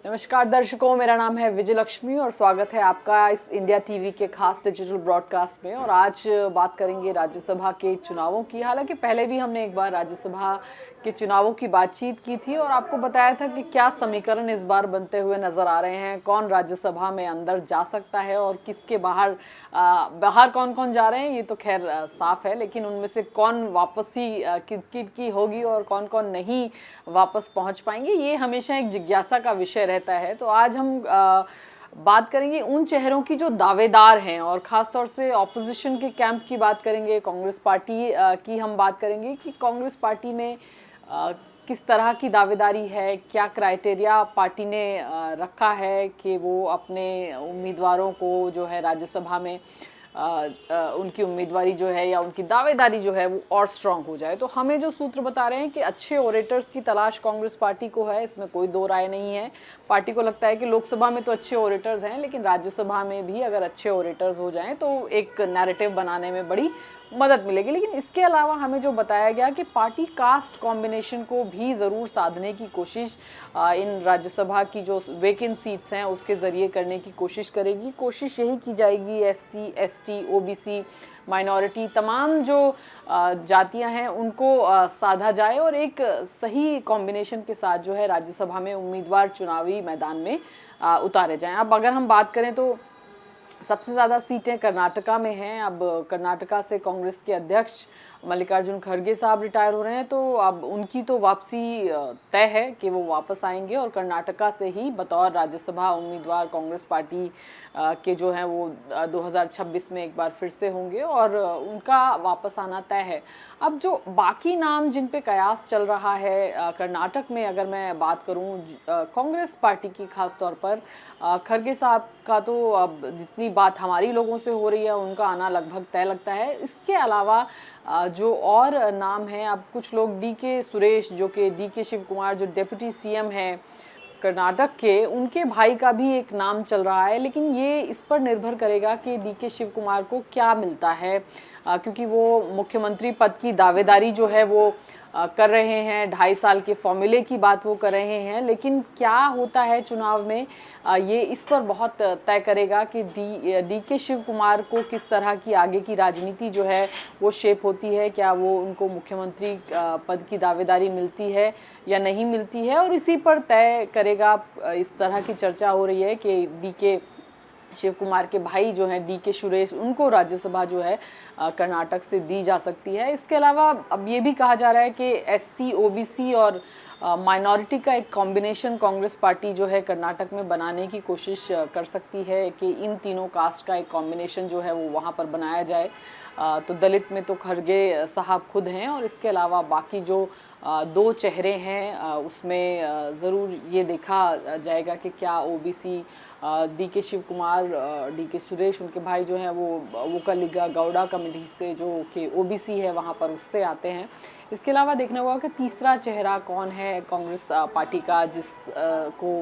नमस्कार दर्शकों, मेरा नाम है विजय लक्ष्मी और स्वागत है आपका इस इंडिया टीवी के खास डिजिटल ब्रॉडकास्ट में। और आज बात करेंगे राज्यसभा के चुनावों की। हालांकि पहले भी हमने एक बार राज्यसभा के चुनावों की बातचीत की थी और आपको बताया था कि क्या समीकरण इस बार बनते हुए नजर आ रहे हैं, कौन राज्यसभा में अंदर जा सकता है और किसके बाहर बाहर कौन कौन जा रहे हैं, ये तो खैर साफ है। लेकिन उनमें से कौन वापसी की होगी और कौन कौन नहीं वापस पहुंच पाएंगे, ये हमेशा एक जिज्ञासा का विषय रहता है। तो आज हम बात करेंगे उन चेहरों की जो दावेदार हैं और खासतौर से ऑपोजिशन के कैंप की बात करेंगे, कांग्रेस पार्टी की हम बात करेंगे कि कांग्रेस पार्टी में किस तरह की दावेदारी है, क्या क्राइटेरिया पार्टी ने रखा है कि वो अपने उम्मीदवारों को जो है राज्यसभा में उनकी उम्मीदवारी जो है या उनकी दावेदारी जो है वो और स्ट्रांग हो जाए। तो हमें जो सूत्र बता रहे हैं कि अच्छे ओरेटर्स की तलाश कांग्रेस पार्टी को है, इसमें कोई दो राय नहीं है। पार्टी को लगता है कि लोकसभा में तो अच्छे ओरेटर्स हैं, लेकिन राज्यसभा में भी अगर अच्छे ओरेटर्स हो जाएं तो एक नैरेटिव बनाने में बड़ी मदद मिलेगी। लेकिन इसके अलावा हमें जो बताया गया कि पार्टी कास्ट कॉम्बिनेशन को भी ज़रूर साधने की कोशिश इन राज्यसभा की जो वेकेंट सीट्स हैं उसके ज़रिए करने की कोशिश करेगी। कोशिश यही की जाएगी एससी, एसटी, ओबीसी, माइनॉरिटी, तमाम जो जातियां हैं उनको साधा जाए और एक सही कॉम्बिनेशन के साथ जो है राज्यसभा में उम्मीदवार चुनावी मैदान में उतारे जाएं। अब अगर हम बात करें तो सबसे ज़्यादा सीटें कर्नाटका में हैं। अब कर्नाटका से कांग्रेस के अध्यक्ष मल्लिकार्जुन खड़गे साहब रिटायर हो रहे हैं, तो अब उनकी तो वापसी तय है कि वो वापस आएंगे और कर्नाटका से ही बतौर राज्यसभा उम्मीदवार कांग्रेस पार्टी के जो हैं वो 2026 में एक बार फिर से होंगे और उनका वापस आना तय है। अब जो बाकी नाम जिन पे कयास चल रहा है कर्नाटक में, अगर मैं बात करूं कांग्रेस पार्टी की खास तौर पर, खड़गे साहब का तो अब जितनी बात हमारी लोगों से हो रही है उनका आना लगभग तय लगता है। इसके अलावा जो और नाम हैं, अब कुछ लोग डीके सुरेश, जो कि डीके शिव कुमार जो डिप्टी सीएम हैं कर्नाटक के, उनके भाई का भी एक नाम चल रहा है। लेकिन ये इस पर निर्भर करेगा कि डीके शिव कुमार को क्या मिलता है, क्योंकि वो मुख्यमंत्री पद की दावेदारी जो है वो कर रहे हैं, 2.5 साल के फॉर्मूले की बात वो कर रहे हैं। लेकिन क्या होता है चुनाव में, ये इस पर बहुत तय करेगा कि डीके शिव कुमार को किस तरह की आगे की राजनीति जो है वो शेप होती है, क्या वो उनको मुख्यमंत्री पद की दावेदारी मिलती है या नहीं मिलती है, और इसी पर तय करेगा। इस तरह की चर्चा हो रही है कि डीके शिव कुमार के भाई जो हैं डीके सुरेश, उनको राज्यसभा जो है कर्नाटक से दी जा सकती है। इसके अलावा अब ये भी कहा जा रहा है कि एससी, ओबीसी और माइनॉरिटी का एक कॉम्बिनेशन कांग्रेस पार्टी जो है कर्नाटक में बनाने की कोशिश कर सकती है कि इन तीनों कास्ट का एक कॉम्बिनेशन जो है वो वहाँ पर बनाया जाए। तो दलित में तो खड़गे साहब खुद हैं और इसके अलावा बाकी जो दो चेहरे हैं उसमें ज़रूर ये देखा जाएगा कि क्या OBC DK Shivakumar, DK Suresh, उनके भाई जो हैं वो वोकलिगा गौड़ा कमेटी से जो कि ओबीसी है वहाँ पर उससे आते हैं। इसके अलावा देखना होगा कि तीसरा चेहरा कौन है कांग्रेस पार्टी का जिस को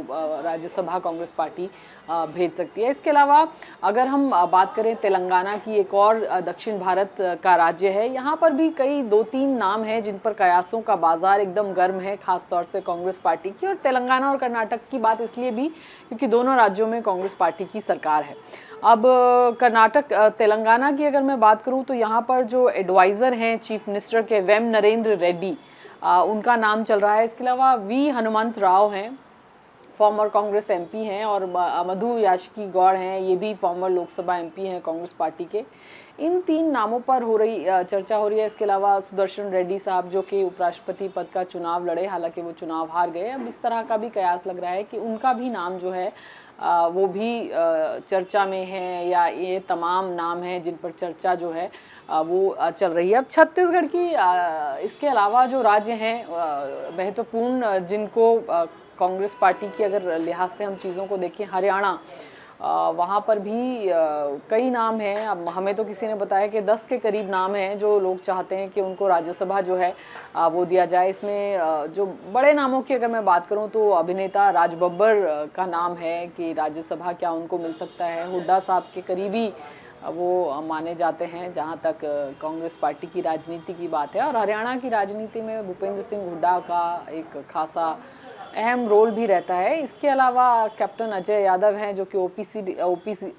राज्यसभा कांग्रेस पार्टी भेज सकती है। इसके अलावा अगर हम बात करें तेलंगाना की, एक और दक्षिण भारत का राज्य है, यहाँ पर भी कई 2-3 नाम हैं जिन पर कयासों का बाजार एकदम गर्म है, खासतौर से कांग्रेस पार्टी की। और तेलंगाना और कर्नाटक की बात इसलिए भी क्योंकि दोनों राज्यों में कांग्रेस पार्टी की सरकार है। अब कर्नाटक तेलंगाना की अगर मैं बात करूं तो यहाँ पर जो एडवाइज़र हैं चीफ मिनिस्टर के, वेम नरेंद्र रेड्डी, उनका नाम चल रहा है। इसके अलावा वी हनुमंत राव हैं, फॉर्मर कांग्रेस एमपी हैं, और मधु याशकी गौड़ हैं, ये भी फॉर्मर लोकसभा एमपी हैं कांग्रेस पार्टी के। इन 3 नामों पर चर्चा हो रही है। इसके अलावा सुदर्शन रेड्डी साहब जो कि उपराष्ट्रपति पद का चुनाव लड़े, हालांकि वो चुनाव हार गए। अब इस तरह का भी कयास लग रहा है कि उनका भी नाम जो है वो भी चर्चा में है, या ये तमाम नाम हैं जिन पर चर्चा जो है वो चल रही है। अब छत्तीसगढ़ की इसके अलावा जो राज्य हैं महत्वपूर्ण जिनको कांग्रेस पार्टी की अगर लिहाज से हम चीज़ों को देखें, हरियाणा, वहाँ पर भी कई नाम हैं। अब हमें तो किसी ने बताया कि 10 के करीब नाम हैं जो लोग चाहते हैं कि उनको राज्यसभा जो है वो दिया जाए। इसमें जो बड़े नामों की अगर मैं बात करूं तो अभिनेता राज बब्बर का नाम है कि राज्यसभा क्या उनको मिल सकता है। हुड्डा साहब के करीबी वो माने जाते हैं जहाँ तक कांग्रेस पार्टी की राजनीति की बात है। और हरियाणा की राजनीति में भूपेंद्र सिंह हुड्डा का एक खासा अहम रोल भी रहता है। इसके अलावा कैप्टन अजय यादव हैं जो कि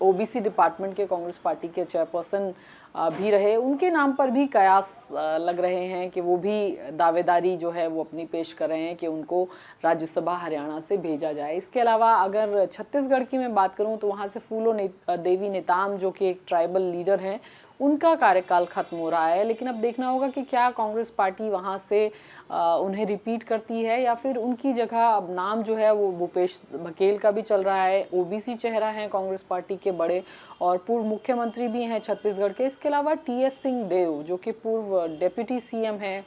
ओबीसी डिपार्टमेंट के कांग्रेस पार्टी के चेयरपर्सन भी रहे, उनके नाम पर भी कयास लग रहे हैं कि वो भी दावेदारी जो है वो अपनी पेश कर रहे हैं कि उनको राज्यसभा हरियाणा से भेजा जाए। इसके अलावा अगर छत्तीसगढ़ की मैं बात करूं तो वहां से फूलो देवी नेताम जो कि एक ट्राइबल लीडर हैं, उनका कार्यकाल खत्म हो रहा है। लेकिन अब देखना होगा कि क्या कांग्रेस पार्टी वहां से उन्हें रिपीट करती है या फिर उनकी जगह अब नाम जो है वो भूपेश बघेल का भी चल रहा है। ओबीसी चेहरा है कांग्रेस पार्टी के बड़े और पूर्व मुख्यमंत्री भी हैं छत्तीसगढ़ के। इसके अलावा टीएस सिंहदेव जो कि पूर्व डिप्टी सीएम हैं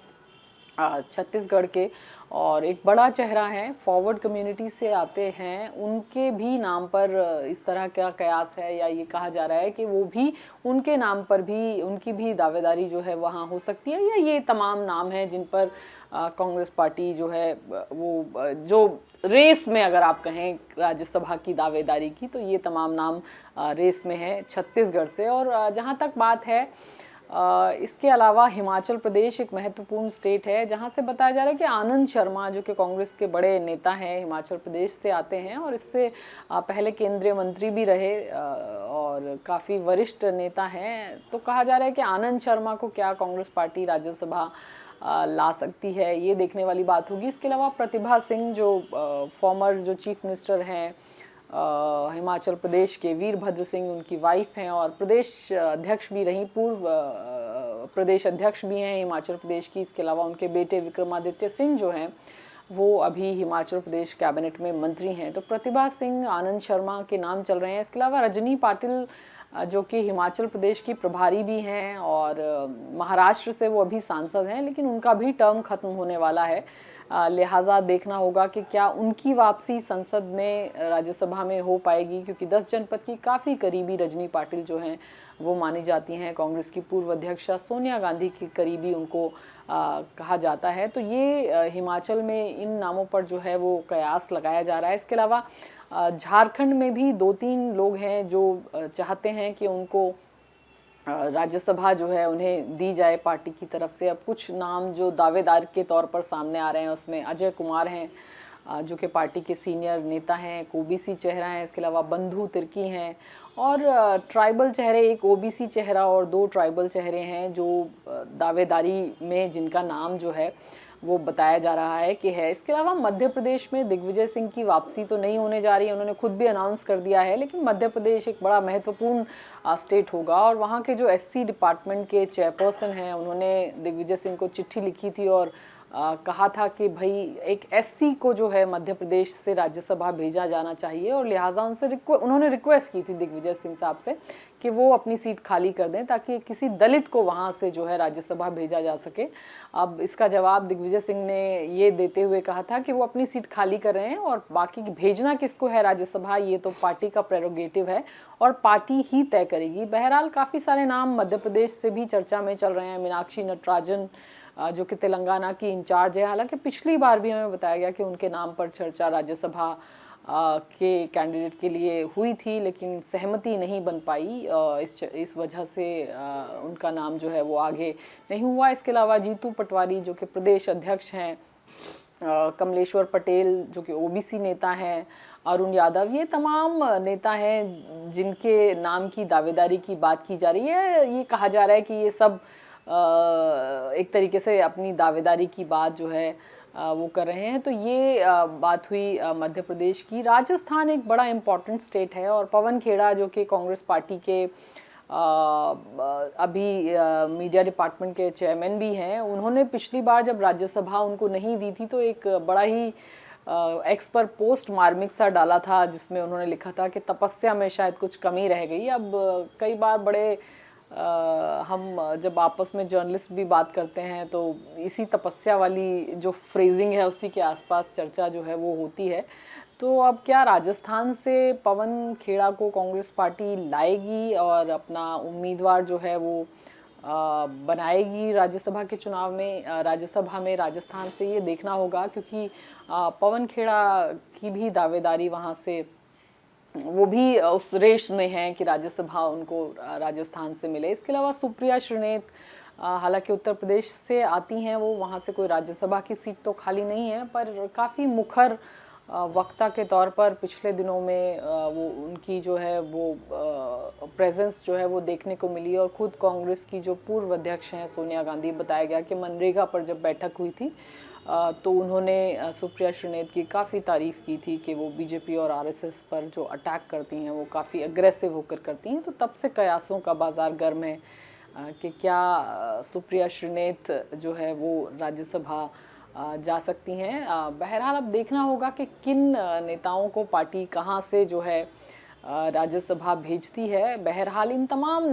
छत्तीसगढ़ के और एक बड़ा चेहरा है, फॉरवर्ड कम्युनिटी से आते हैं, उनके भी नाम पर इस तरह का कयास है या ये कहा जा रहा है कि वो भी उनके नाम पर भी उनकी भी दावेदारी जो है वहाँ हो सकती है। या ये तमाम नाम हैं जिन पर कांग्रेस पार्टी जो है वो जो रेस में अगर आप कहें राज्यसभा की दावेदारी की, तो ये तमाम नाम रेस में है छत्तीसगढ़ से। और जहाँ तक बात है इसके अलावा हिमाचल प्रदेश एक महत्वपूर्ण स्टेट है जहां से बताया जा रहा है कि आनंद शर्मा जो कि कांग्रेस के बड़े नेता हैं, हिमाचल प्रदेश से आते हैं और इससे पहले केंद्रीय मंत्री भी रहे और काफ़ी वरिष्ठ नेता हैं। तो कहा जा रहा है कि आनंद शर्मा को क्या कांग्रेस पार्टी राज्यसभा ला सकती है, ये देखने वाली बात होगी। इसके अलावा प्रतिभा सिंह जो फॉर्मर जो चीफ मिनिस्टर हैं हिमाचल प्रदेश के, वीरभद्र सिंह उनकी वाइफ हैं और प्रदेश अध्यक्ष भी रही, पूर्व प्रदेश अध्यक्ष भी हैं हिमाचल प्रदेश की। इसके अलावा उनके बेटे विक्रमादित्य सिंह जो हैं वो अभी हिमाचल प्रदेश कैबिनेट में मंत्री हैं। तो प्रतिभा सिंह, आनंद शर्मा के नाम चल रहे हैं। इसके अलावा रजनी पाटिल जो कि हिमाचल प्रदेश की प्रभारी भी हैं और महाराष्ट्र से वो अभी सांसद हैं, लेकिन उनका भी टर्म खत्म होने वाला है, लिहाजा देखना होगा कि क्या उनकी वापसी संसद में राज्यसभा में हो पाएगी, क्योंकि 10 जनपद की काफ़ी करीबी रजनी पाटिल जो हैं वो मानी जाती हैं। कांग्रेस की पूर्व अध्यक्षा सोनिया गांधी की करीबी उनको कहा जाता है। तो ये हिमाचल में इन नामों पर जो है वो कयास लगाया जा रहा है। इसके अलावा झारखंड में भी 2-3 लोग हैं जो चाहते हैं कि उनको राज्यसभा जो है उन्हें दी जाए पार्टी की तरफ से। अब कुछ नाम जो दावेदार के तौर पर सामने आ रहे हैं उसमें अजय कुमार हैं जो कि पार्टी के सीनियर नेता हैं, एक ओबीसी चेहरा है। इसके अलावा बंधु तिर्की हैं और ट्राइबल चेहरे, एक ओबीसी चेहरा और 2 ट्राइबल चेहरे हैं जो दावेदारी में जिनका नाम जो है वो बताया जा रहा है कि है। इसके अलावा मध्य प्रदेश में दिग्विजय सिंह की वापसी तो नहीं होने जा रही है, उन्होंने खुद भी अनाउंस कर दिया है, लेकिन मध्य प्रदेश एक बड़ा महत्वपूर्ण स्टेट होगा और वहाँ के जो एससी डिपार्टमेंट के चेयरपर्सन हैं उन्होंने दिग्विजय सिंह को चिट्ठी लिखी थी और कहा था कि भाई एक एससी को जो है मध्य प्रदेश से राज्यसभा भेजा जाना चाहिए और लिहाजा उनसे उन्होंने रिक्वेस्ट की थी दिग्विजय सिंह साहब से कि वो अपनी सीट खाली कर दें ताकि किसी दलित को वहाँ से जो है राज्यसभा भेजा जा सके। अब इसका जवाब दिग्विजय सिंह ने ये देते हुए कहा था कि वो अपनी सीट खाली कर रहे हैं और बाकी भेजना किसको है राज्यसभा ये तो पार्टी का प्रेरोगेटिव है और पार्टी ही तय करेगी। बहरहाल काफ़ी सारे नाम मध्य प्रदेश से भी चर्चा में चल रहे हैं। मीनाक्षी नटराजन जो कि तेलंगाना की इंचार्ज है, हालांकि पिछली बार भी हमें बताया गया कि उनके नाम पर चर्चा राज्यसभा के कैंडिडेट के लिए हुई थी, लेकिन सहमति नहीं बन पाई। इस वजह से उनका नाम जो है वो आगे नहीं हुआ। इसके अलावा जीतू पटवारी जो कि प्रदेश अध्यक्ष हैं, कमलेश्वर पटेल जो कि ओबीसी नेता हैं, अरुण यादव, ये तमाम नेता हैं जिनके नाम की दावेदारी की बात की जा रही है। ये कहा जा रहा है कि ये सब एक तरीके से अपनी दावेदारी की बात जो है वो कर रहे हैं। तो ये बात हुई मध्य प्रदेश की। राजस्थान एक बड़ा इम्पॉर्टेंट स्टेट है और पवन खेड़ा जो कि कांग्रेस पार्टी के अभी मीडिया डिपार्टमेंट के चेयरमैन भी हैं, उन्होंने पिछली बार जब राज्यसभा उनको नहीं दी थी तो एक बड़ा ही एक्स पर पोस्ट मार्मिक सा डाला था जिसमें उन्होंने लिखा था कि तपस्या में शायद कुछ कमी रह गई। अब कई बार बड़े हम जब आपस में जर्नलिस्ट भी बात करते हैं तो इसी तपस्या वाली जो फ्रेजिंग है उसी के आसपास चर्चा जो है वो होती है। तो अब क्या राजस्थान से पवन खेड़ा को कांग्रेस पार्टी लाएगी और अपना उम्मीदवार जो है वो बनाएगी राज्यसभा के चुनाव में, राज्यसभा में राजस्थान से, ये देखना होगा क्योंकि पवन खेड़ा की भी दावेदारी वहाँ से, वो भी उस रेस में है कि राज्यसभा उनको राजस्थान से मिले। इसके अलावा सुप्रिया श्रीनेत हालांकि उत्तर प्रदेश से आती हैं वो, वहाँ से कोई राज्यसभा की सीट तो खाली नहीं है, पर काफ़ी मुखर वक्ता के तौर पर पिछले दिनों में वो उनकी जो है वो प्रेजेंस जो है वो देखने को मिली। और खुद कांग्रेस की जो पूर्व अध्यक्ष हैं सोनिया गांधी, बताया गया कि मनरेगा पर जब बैठक हुई थी तो उन्होंने सुप्रिया श्रीनेत की काफ़ी तारीफ़ की थी कि वो बीजेपी और आरएसएस पर जो अटैक करती हैं वो काफ़ी अग्रेसिव होकर करती हैं। तो तब से कयासों का बाज़ार गर्म है कि क्या सुप्रिया श्रीनेत जो है वो राज्यसभा जा सकती हैं। बहरहाल अब देखना होगा कि किन नेताओं को पार्टी कहां से जो है राज्यसभा भेजती है। बहरहाल इन तमाम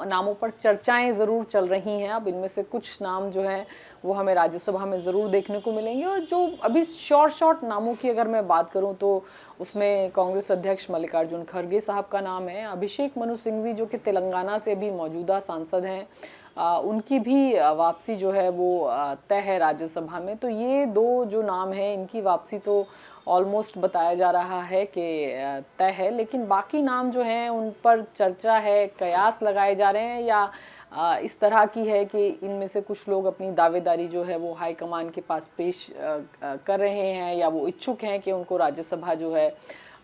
नामों पर चर्चाएं ज़रूर चल रही हैं। अब इनमें से कुछ नाम जो हैं वो हमें राज्यसभा में ज़रूर देखने को मिलेंगे। और जो अभी शॉर्ट नामों की अगर मैं बात करूं तो उसमें कांग्रेस अध्यक्ष मल्लिकार्जुन खड़गे साहब का नाम है, अभिषेक मनु सिंघवी जो कि तेलंगाना से भी मौजूदा सांसद हैं, उनकी भी वापसी जो है वो तय है राज्यसभा में। तो ये दो जो नाम हैं इनकी वापसी तो ऑलमोस्ट बताया जा रहा है कि तय है, लेकिन बाकी नाम जो हैं उन पर चर्चा है, कयास लगाए जा रहे हैं, या इस तरह की है कि इनमें से कुछ लोग अपनी दावेदारी जो है वो हाईकमान के पास पेश कर रहे हैं, या वो इच्छुक हैं कि उनको राज्यसभा जो है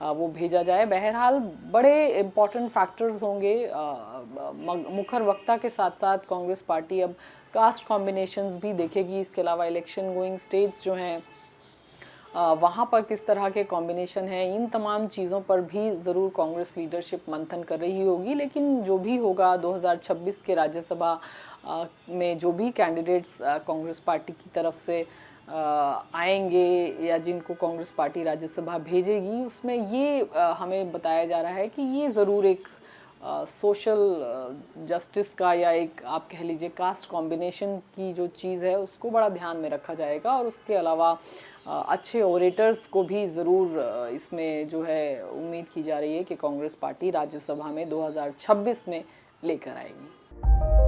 वो भेजा जाए। बहरहाल बड़े इम्पॉर्टेंट फैक्टर्स होंगे। मुखर वक्ता के साथ साथ कांग्रेस पार्टी अब कास्ट कॉम्बिनेशंस भी देखेगी। इसके अलावा इलेक्शन गोइंग स्टेट्स जो हैं वहाँ पर किस तरह के कॉम्बिनेशन हैं, इन तमाम चीज़ों पर भी ज़रूर कांग्रेस लीडरशिप मंथन कर रही होगी। लेकिन जो भी होगा 2026 के राज्यसभा में जो भी कैंडिडेट्स कांग्रेस पार्टी की तरफ से आएंगे या जिनको कांग्रेस पार्टी राज्यसभा भेजेगी, उसमें ये हमें बताया जा रहा है कि ये ज़रूर एक सोशल जस्टिस का, या एक आप कह लीजिए कास्ट कॉम्बिनेशन की जो चीज़ है उसको बड़ा ध्यान में रखा जाएगा। और उसके अलावा अच्छे ओरेटर्स को भी ज़रूर इसमें जो है उम्मीद की जा रही है कि कांग्रेस पार्टी राज्यसभा में 2026 में लेकर आएगी।